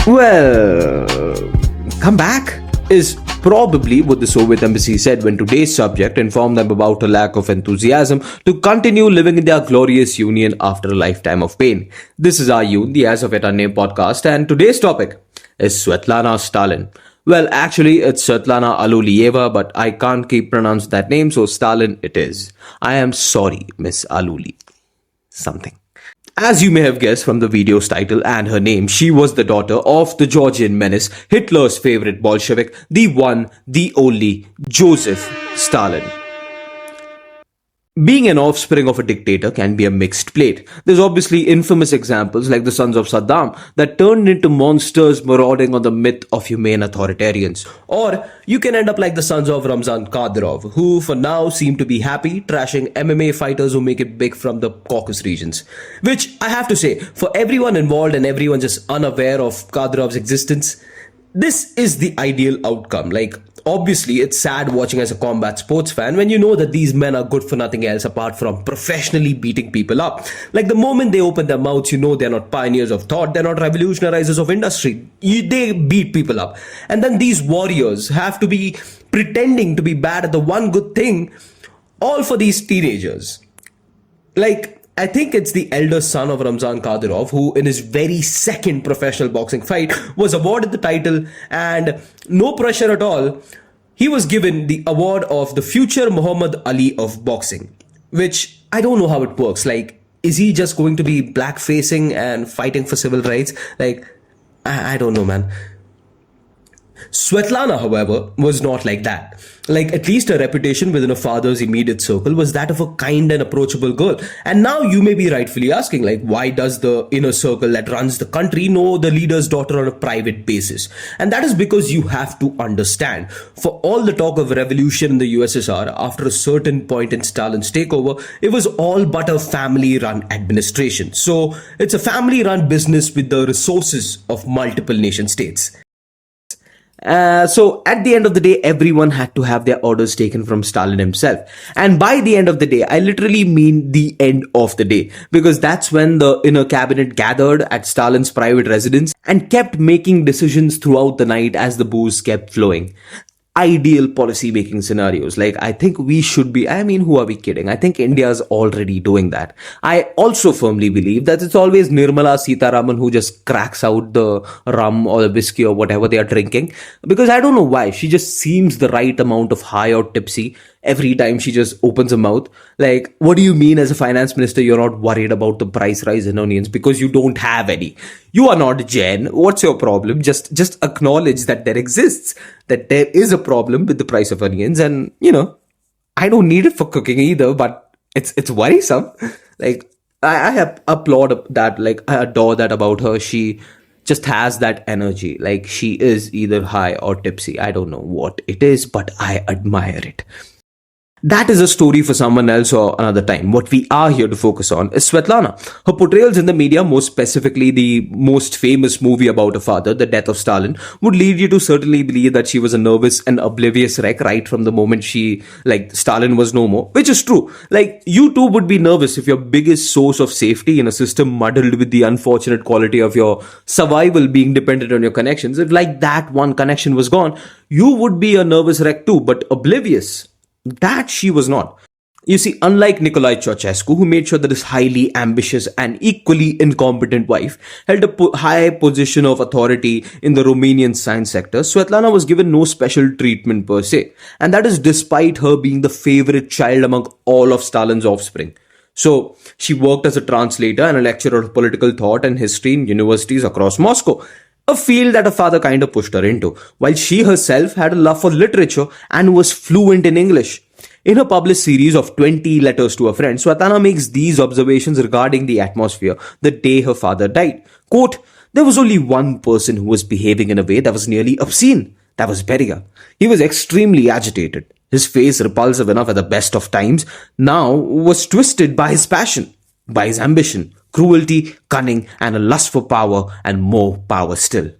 Well, come back is probably what the Soviet embassy said when today's subject informed them about a lack of enthusiasm to continue living in their glorious union after a lifetime of pain. This is our Yun, the As of Yet Unnamed podcast, and today's topic is Svetlana Stalin. Well, actually, it's Svetlana Alulieva, but I can't keep pronouncing that name, so Stalin it is. I am sorry, Miss Aluli. Something. As you may have guessed from the video's title and her name, she was the daughter of the Georgian menace, Hitler's favorite Bolshevik, the one, the only, Joseph Stalin. Being an offspring of a dictator can be a mixed plate. There's obviously infamous examples like the sons of Saddam that turned into monsters marauding on the myth of humane authoritarians. Or you can end up like the sons of Ramzan Kadyrov, who for now seem to be happy trashing MMA fighters who make it big from the Caucasus regions. Which I have to say, for everyone involved and everyone just unaware of Kadyrov's existence, this is the ideal outcome. Like, obviously, it's sad watching as a combat sports fan when you know that these men are good for nothing else apart from professionally beating people up. Like, the moment they open their mouths, you know they're not pioneers of thought, they're not revolutionizers of industry. They beat people up. And then these warriors have to be pretending to be bad at the one good thing, all for these teenagers. Like, I think it's the elder son of Ramzan Kadyrov who, in his very second professional boxing fight, was awarded the title, and no pressure at all, he was given the award of the future Muhammad Ali of boxing, which I don't know how it works. Like, is he just going to be black facing and fighting for civil rights? Like, I don't know, man. Svetlana, however, was not like that. Like, at least her reputation within her father's immediate circle was that of a kind and approachable girl. And now you may be rightfully asking, like, why does the inner circle that runs the country know the leader's daughter on a private basis? And that is because you have to understand, for all the talk of revolution in the USSR, after a certain point in Stalin's takeover, it was all but a family-run administration. So it's a family-run business with the resources of multiple nation states. So at the end of the day, everyone had to have their orders taken from Stalin himself. And by the end of the day, I literally mean the end of the day, because that's when the inner cabinet gathered at Stalin's private residence and kept making decisions throughout the night as the booze kept flowing. Ideal policy making scenarios. Like, I think we should be, who are we kidding? I think India is already doing that. I also firmly believe that it's always Nirmala Sitharaman who just cracks out the rum or the whiskey or whatever they are drinking. Because I don't know why. She just seems the right amount of high or tipsy every time she just opens her mouth. Like, what do you mean as a finance minister you're not worried about the price rise in onions because you don't have any? You are not Jen. What's your problem? Just acknowledge that there exists, that there is a problem with the price of onions, and I don't need it for cooking either, but it's worrisome. Like, I applaud that, like, I adore that about her. She just has that energy. Like, she is either high or tipsy. I don't know what it is, but I admire it. That is a story for someone else or another time. What we are here to focus on is Svetlana. Her portrayals in the media, most specifically the most famous movie about her father, The Death of Stalin, would lead you to certainly believe that she was a nervous and oblivious wreck right from the moment Stalin was no more, which is true. Like, you too would be nervous if your biggest source of safety in a system muddled with the unfortunate quality of your survival being dependent on your connections. If like that one connection was gone, you would be a nervous wreck too, but oblivious. That she was not. You see, unlike Nicolae Ceausescu, who made sure that his highly ambitious and equally incompetent wife held a high position of authority in the Romanian science sector, Svetlana was given no special treatment per se. And that is despite her being the favorite child among all of Stalin's offspring. So, she worked as a translator and a lecturer of political thought and history in universities across Moscow, a field that her father kind of pushed her into, while she herself had a love for literature and was fluent in English. In her published series of 20 letters to a friend, Svetlana makes these observations regarding the atmosphere the day her father died. Quote, "There was only one person who was behaving in a way that was nearly obscene. That was Beria. He was extremely agitated. His face, repulsive enough at the best of times, now was twisted by his passion, by his ambition, cruelty, cunning, and a lust for power, and more power still.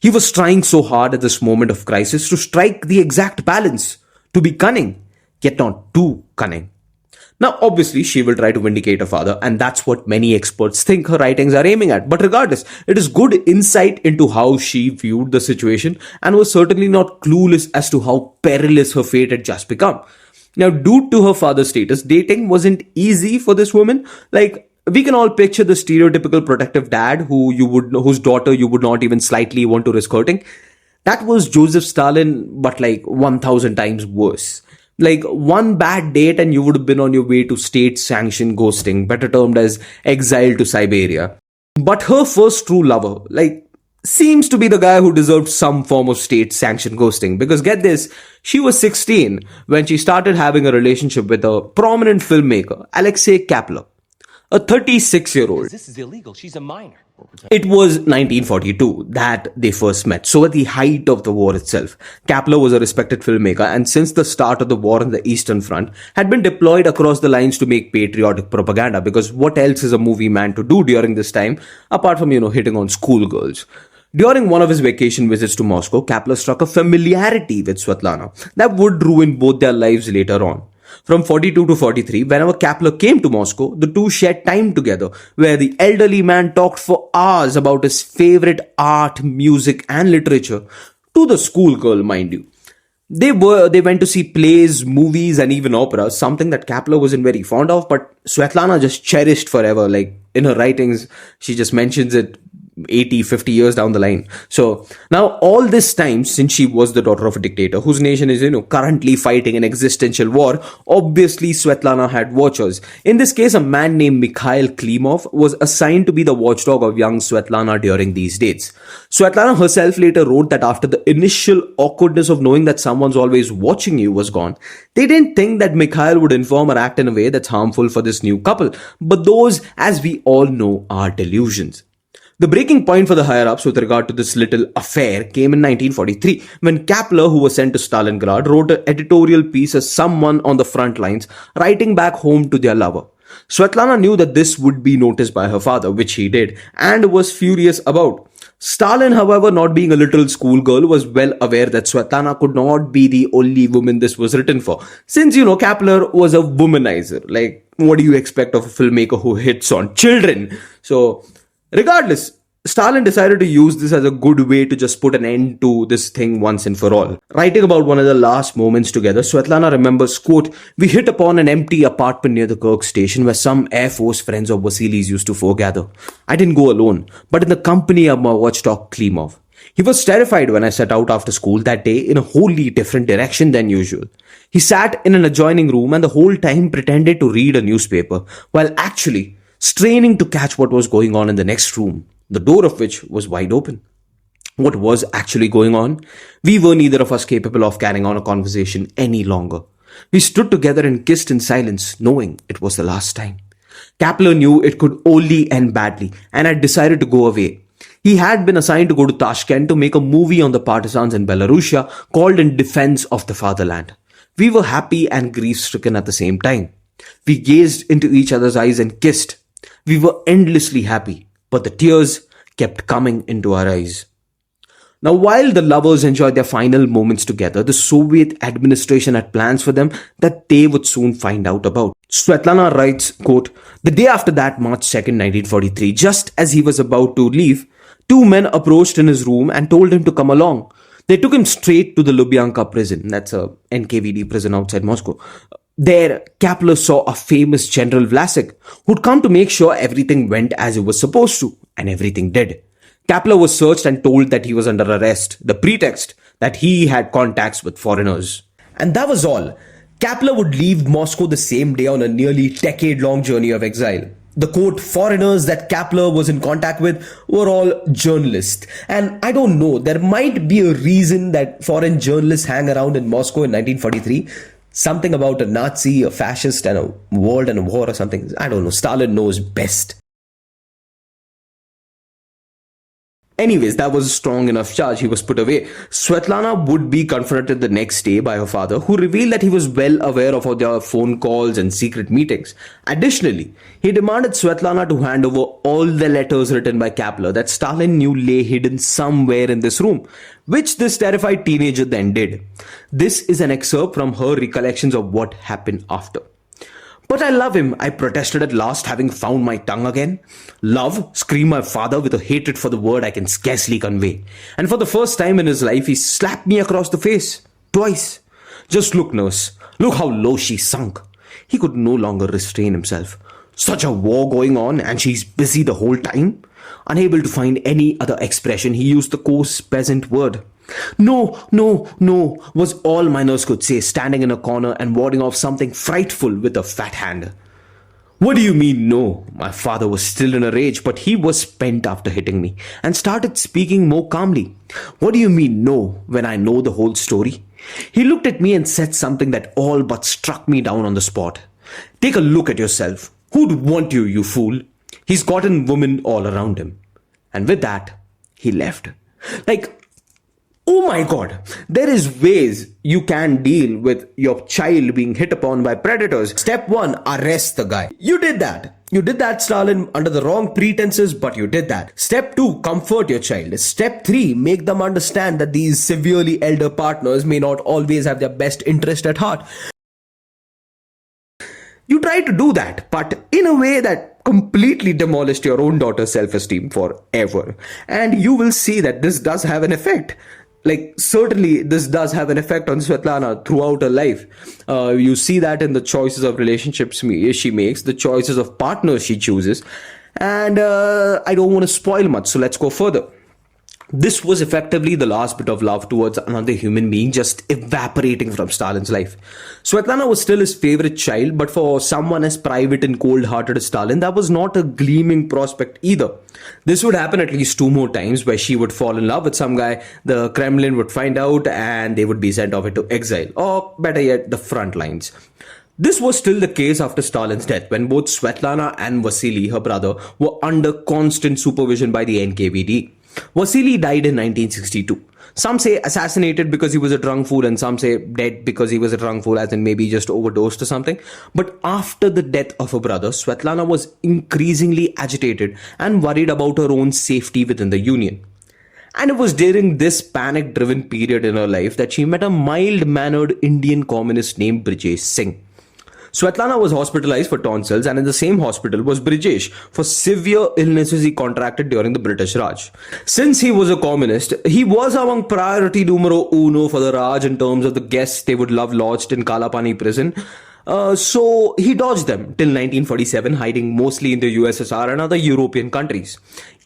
He was trying so hard at this moment of crisis to strike the exact balance, to be cunning, yet not too cunning. Now, obviously, she will try to vindicate her father, and that's what many experts think her writings are aiming at. But regardless, it is good insight into how she viewed the situation and was certainly not clueless as to how perilous her fate had just become. Now, due to her father's status, dating wasn't easy for this woman. Like, we can all picture the stereotypical protective dad whose daughter you would not even slightly want to risk hurting. That was Joseph Stalin, but like 1000 times worse. Like one bad date and you would have been on your way to state sanctioned ghosting, better termed as exile to Siberia. But her first true lover, seems to be the guy who deserved some form of state sanctioned ghosting. Because get this, she was 16 when she started having a relationship with a prominent filmmaker, Alexei Kapler, a 36-year-old. This is illegal. She's a minor. It was 1942 that they first met, so at the height of the war itself. Kapler was a respected filmmaker and since the start of the war on the Eastern Front had been deployed across the lines to make patriotic propaganda, because what else is a movie man to do during this time apart from, hitting on schoolgirls? During one of his vacation visits to Moscow, Kapler struck a familiarity with Svetlana that would ruin both their lives later on. From 42 to 43, whenever Kapler came to Moscow, the two shared time together, where the elderly man talked for hours about his favorite art, music, and literature, to the schoolgirl, mind you. They went to see plays, movies, and even operas, something that Kapler wasn't very fond of, but Svetlana just cherished forever. Like in her writings, she just mentions it 80, 50 years down the line. So now all this time, since she was the daughter of a dictator whose nation is, currently fighting an existential war, obviously Svetlana had watchers. In this case, a man named Mikhail Klimov was assigned to be the watchdog of young Svetlana during these dates. Svetlana herself later wrote that after the initial awkwardness of knowing that someone's always watching you was gone, they didn't think that Mikhail would inform or act in a way that's harmful for this new couple. But those, as we all know, are delusions. The breaking point for the higher-ups with regard to this little affair came in 1943 when Kapler, who was sent to Stalingrad, wrote an editorial piece as someone on the front lines writing back home to their lover. Svetlana knew that this would be noticed by her father, which he did, and was furious about. Stalin, however, not being a literal schoolgirl, was well aware that Svetlana could not be the only woman this was written for. Since, Kapler was a womanizer. Like, what do you expect of a filmmaker who hits on children? So, regardless, Stalin decided to use this as a good way to just put an end to this thing once and for all. Writing about one of the last moments together, Svetlana remembers, quote, "We hit upon an empty apartment near the Kirk station where some Air Force friends of Vasily's used to foregather. I didn't go alone, but in the company of my watchdog Klimov. He was terrified when I set out after school that day in a wholly different direction than usual. He sat in an adjoining room and the whole time pretended to read a newspaper, while actually straining to catch what was going on in the next room, the door of which was wide open. What was actually going on? We were neither of us capable of carrying on a conversation any longer. We stood together and kissed in silence, knowing it was the last time. Kapler knew it could only end badly and had decided to go away. He had been assigned to go to Tashkent to make a movie on the partisans in Belarusia called In Defense of the Fatherland. We were happy and grief-stricken at the same time. We gazed into each other's eyes and kissed. We were endlessly happy, but the tears kept coming into our eyes. Now, while the lovers enjoyed their final moments together, the Soviet administration had plans for them that they would soon find out about. Svetlana writes, quote, "The day after that, March 2nd, 1943, just as he was about to leave, two men approached in his room and told him to come along. They took him straight to the Lubyanka prison. That's a NKVD prison outside Moscow. There, Kapler saw a famous General Vlasic, who'd come to make sure everything went as it was supposed to, and everything did. Kapler was searched and told that he was under arrest, the pretext that he had contacts with foreigners. And that was all. Kapler would leave Moscow the same day on a nearly decade-long journey of exile. The quote foreigners that Kapler was in contact with were all journalists. And I don't know, there might be a reason that foreign journalists hang around in Moscow in 1943. Something about a Nazi, a fascist, and a world and a war or something. I don't know. Stalin knows best. Anyways, that was a strong enough charge. He was put away. Svetlana would be confronted the next day by her father, who revealed that he was well aware of all their phone calls and secret meetings. Additionally, he demanded Svetlana to hand over all the letters written by Kapler that Stalin knew lay hidden somewhere in this room, which this terrified teenager then did. This is an excerpt from her recollections of what happened after. But I love him, I protested at last, having found my tongue again. Love, screamed my father with a hatred for the word I can scarcely convey. And for the first time in his life, he slapped me across the face. Twice. Just look, nurse. Look how low she sunk. He could no longer restrain himself. Such a war going on, and she's busy the whole time? Unable to find any other expression, he used the coarse peasant word. No, no, no, was all my nurse could say, standing in a corner and warding off something frightful with a fat hand. What do you mean, no? My father was still in a rage, but he was spent after hitting me and started speaking more calmly. What do you mean, no, when I know the whole story? He looked at me and said something that all but struck me down on the spot. Take a look at yourself. Who'd want you, you fool? He's gotten women all around him. And with that, he left. Like, oh my god, there is ways you can deal with your child being hit upon by predators. Step 1, arrest the guy. You did that. You did that, Stalin, under the wrong pretenses, but you did that. Step 2, comfort your child. Step 3, make them understand that these severely elder partners may not always have their best interest at heart. You try to do that, but in a way that completely demolished your own daughter's self-esteem forever. And you will see that this does have an effect. Like, certainly this does have an effect on Svetlana throughout her life. You see that in the choices of relationships she makes, the choices of partners she chooses. And I don't want to spoil much, so let's go further. This was effectively the last bit of love towards another human being just evaporating from Stalin's life. Svetlana was still his favorite child, but for someone as private and cold-hearted as Stalin, that was not a gleaming prospect either. This would happen at least 2 more times, where she would fall in love with some guy, the Kremlin would find out, and they would be sent off into exile, or better yet, the front lines. This was still the case after Stalin's death, when both Svetlana and Vasily, her brother, were under constant supervision by the NKVD. Vasily died in 1962. Some say assassinated because he was a drunk fool, and some say dead because he was a drunk fool, as in maybe just overdosed or something. But after the death of her brother, Svetlana was increasingly agitated and worried about her own safety within the Union. And it was during this panic-driven period in her life that she met a mild-mannered Indian communist named Brijesh Singh. Svetlana was hospitalized for tonsils, and in the same hospital was Brijesh for severe illnesses he contracted during the British Raj. Since he was a communist, he was among priority numero uno for the Raj in terms of the guests they would love lodged in Kalapani prison. So he dodged them till 1947, hiding mostly in the USSR and other European countries.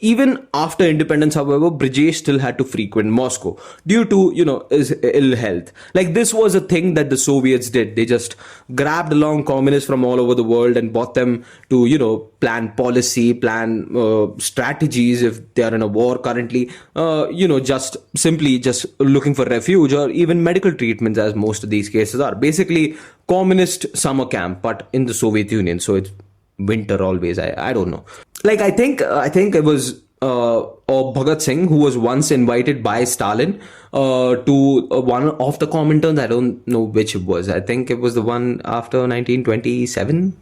Even after independence, however, Brijesh still had to frequent Moscow due to, his ill health. Like, this was a thing that the Soviets did. They just grabbed along communists from all over the world and brought them to, plan policy, plan strategies if they are in a war currently, just simply just looking for refuge or even medical treatments, as most of these cases are. Basically, communist summer camp, but in the Soviet Union. So it's winter always. I don't know. Like, I think it was Bhagat Singh who was once invited by Stalin to one of the Comintern. I don't know which it was. I think it was the one after 1927.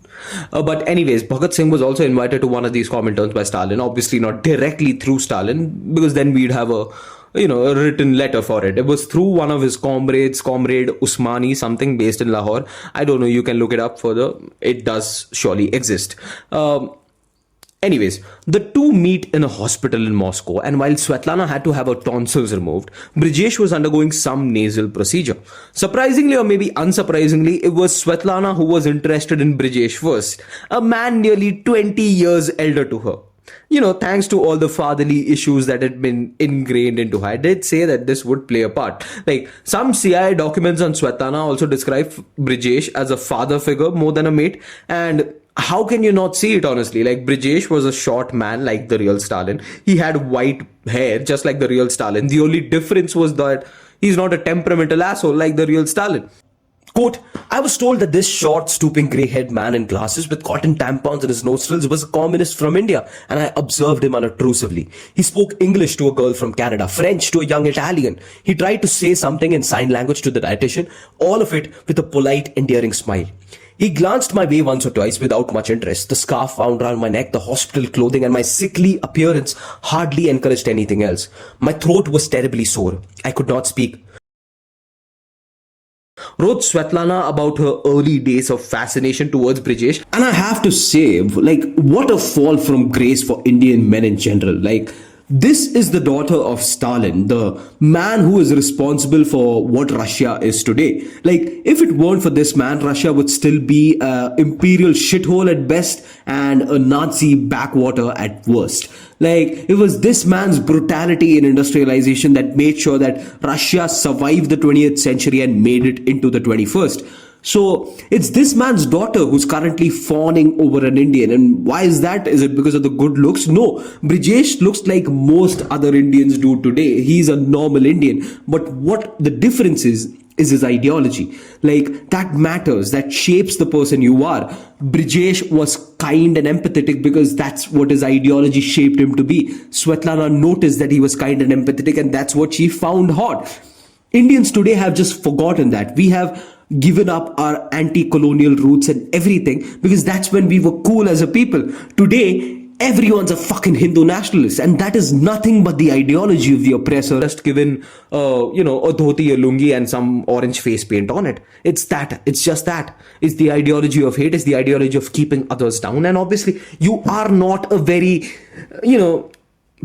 But anyways, Bhagat Singh was also invited to one of these Cominterns by Stalin. Obviously not directly through Stalin, because then we'd have a written letter for it. It was through one of his comrades, Comrade Usmani, something based in Lahore. I don't know, you can look it up further. It does surely exist. Anyways, the two meet in a hospital in Moscow, and while Svetlana had to have her tonsils removed, Brijesh was undergoing some nasal procedure. Surprisingly, or maybe unsurprisingly, it was Svetlana who was interested in Brijesh first, a man nearly 20 years elder to her. Thanks to all the fatherly issues that had been ingrained into her. I did say that this would play a part. Like, some CIA documents on Svetlana also describe Brijesh as a father figure more than a mate, and how can you not see it, honestly? Like, Brijesh was a short man like the real Stalin. He had white hair just like the real Stalin. The only difference was that he's not a temperamental asshole like the real Stalin. Quote, I was told that this short, stooping, grey-haired man in glasses with cotton tampons in his nostrils was a communist from India, and I observed him unobtrusively. He spoke English to a girl from Canada, French to a young Italian. He tried to say something in sign language to the dietitian, all of it with a polite, endearing smile. He glanced my way once or twice without much interest. The scarf wound around my neck, the hospital clothing, and my sickly appearance hardly encouraged anything else. My throat was terribly sore. I could not speak. wrote Svetlana about her early days of fascination towards Brijesh. And I have to say, like, what a fall from grace for Indian men in general. Like, this is the daughter of Stalin, the man who is responsible for what Russia is today. Like, if it weren't for this man, Russia would still be an imperial shithole at best and a Nazi backwater at worst. Like, it was this man's brutality in industrialization that made sure that Russia survived the 20th century and made it into the 21st. So it's this man's daughter who's currently fawning over an Indian. And why is that? Is it because of the good looks? No. Brijesh looks like most other Indians do today. He's a normal Indian. But what the difference is his ideology. Like, that matters. That shapes the person you are. Brijesh was kind and empathetic because that's what his ideology shaped him to be. Svetlana noticed that he was kind and empathetic, and that's what she found hot. Indians today have just forgotten that. We have given up our anti-colonial roots and everything because that's when we were cool as a people. Today, everyone's a fucking Hindu nationalist, and that is nothing but the ideology of the oppressor. Just given, a dhoti, a lungi, and some orange face paint on it. It's that. It's just that. It's the ideology of hate. It's the ideology of keeping others down. And obviously, you are not a very,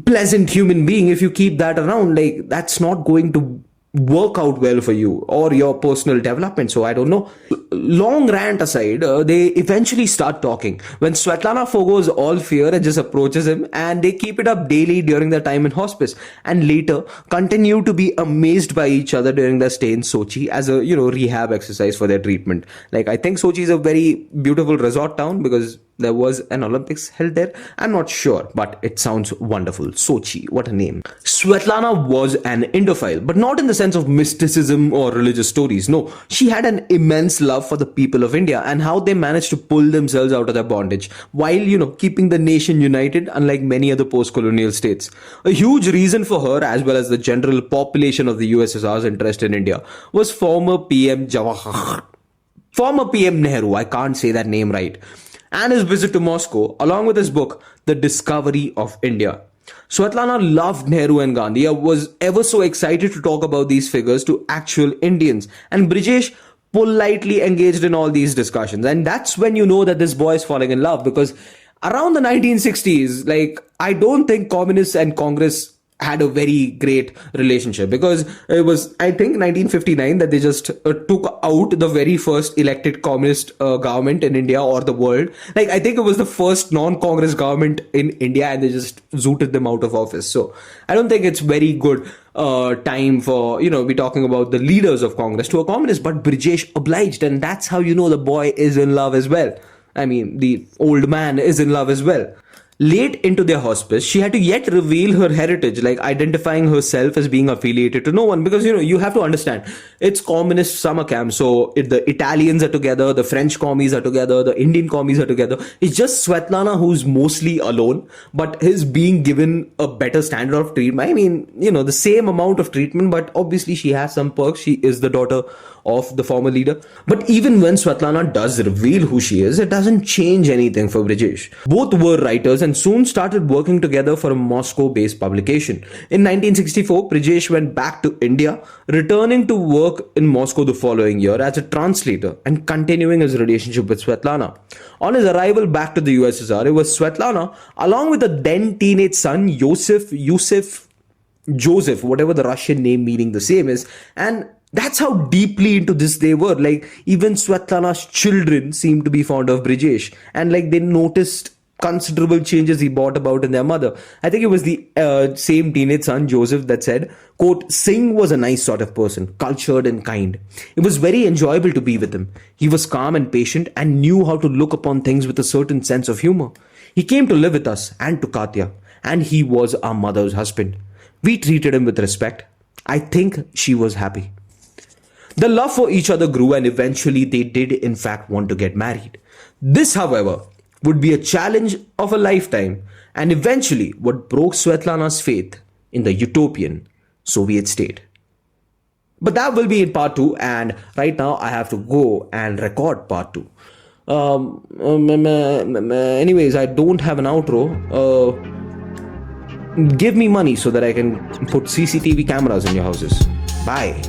pleasant human being if you keep that around. Like, that's not going to work out well for you or your personal development. So I don't know. Long rant aside, they eventually start talking when Svetlana forgoes all fear and just approaches him, and they keep it up daily during their time in hospice, and later continue to be amazed by each other during their stay in Sochi as a rehab exercise for their treatment. Like, I think Sochi is a very beautiful resort town because there was an Olympics held there. I'm not sure, but it sounds wonderful. Sochi, what a name. Svetlana was an Indophile, but not in the sense of mysticism or religious stories. No, she had an immense love for the people of India and how they managed to pull themselves out of their bondage while, keeping the nation united, unlike many other post-colonial states. A huge reason for her, as well as the general population of the USSR's interest in India, was former PM Nehru, I can't say that name right, and his visit to Moscow, along with his book, The Discovery of India. Svetlana loved Nehru and Gandhi, was ever so excited to talk about these figures to actual Indians, and Brijesh politely engaged in all these discussions. And that's when you know that this boy is falling in love, because around the 1960s, like, I don't think communists and Congress had a very great relationship, because it was, I think, 1959 that they just took out the very first elected communist government in India or the world. Like, I think it was the first non-Congress government in India, and they just zooted them out of office. So I don't think it's very good time for, we're talking about the leaders of Congress to a communist, but Brijesh obliged, and that's how the boy is in love as well. I mean, the old man is in love as well. Late into their hospice, she had to yet reveal her heritage, like identifying herself as being affiliated to no one, because you have to understand, it's communist summer camp, so the Italians are together, the French commies are together, the Indian commies are together. It's just Svetlana who's mostly alone, but is being given a better standard of treatment. I mean, the same amount of treatment, but obviously she has some perks. She is the daughter of the former leader. But even when Svetlana does reveal who she is, it doesn't change anything for Brijesh. Both were writers and soon started working together for a Moscow-based publication. In 1964, Brijesh went back to India, returning to work in Moscow the following year as a translator and continuing his relationship with Svetlana. On his arrival back to the USSR, it was Svetlana, along with a then teenage son, Joseph, whatever the Russian name meaning the same is, and that's how deeply into this they were. Like, even Svetlana's children seemed to be fond of Brijesh, and like they noticed considerable changes he brought about in their mother. I think it was the same teenage son, Joseph, that said, quote, Singh was a nice sort of person, cultured and kind. It was very enjoyable to be with him. He was calm and patient and knew how to look upon things with a certain sense of humor. He came to live with us and to Katya, and he was our mother's husband. We treated him with respect. I think she was happy. The love for each other grew, and eventually they did in fact want to get married. This, however, would be a challenge of a lifetime, and eventually what broke Svetlana's faith in the utopian Soviet state. But that will be in part 2, and right now I have to go and record part 2. Anyways, I don't have an outro. Give me money so that I can put CCTV cameras in your houses. Bye.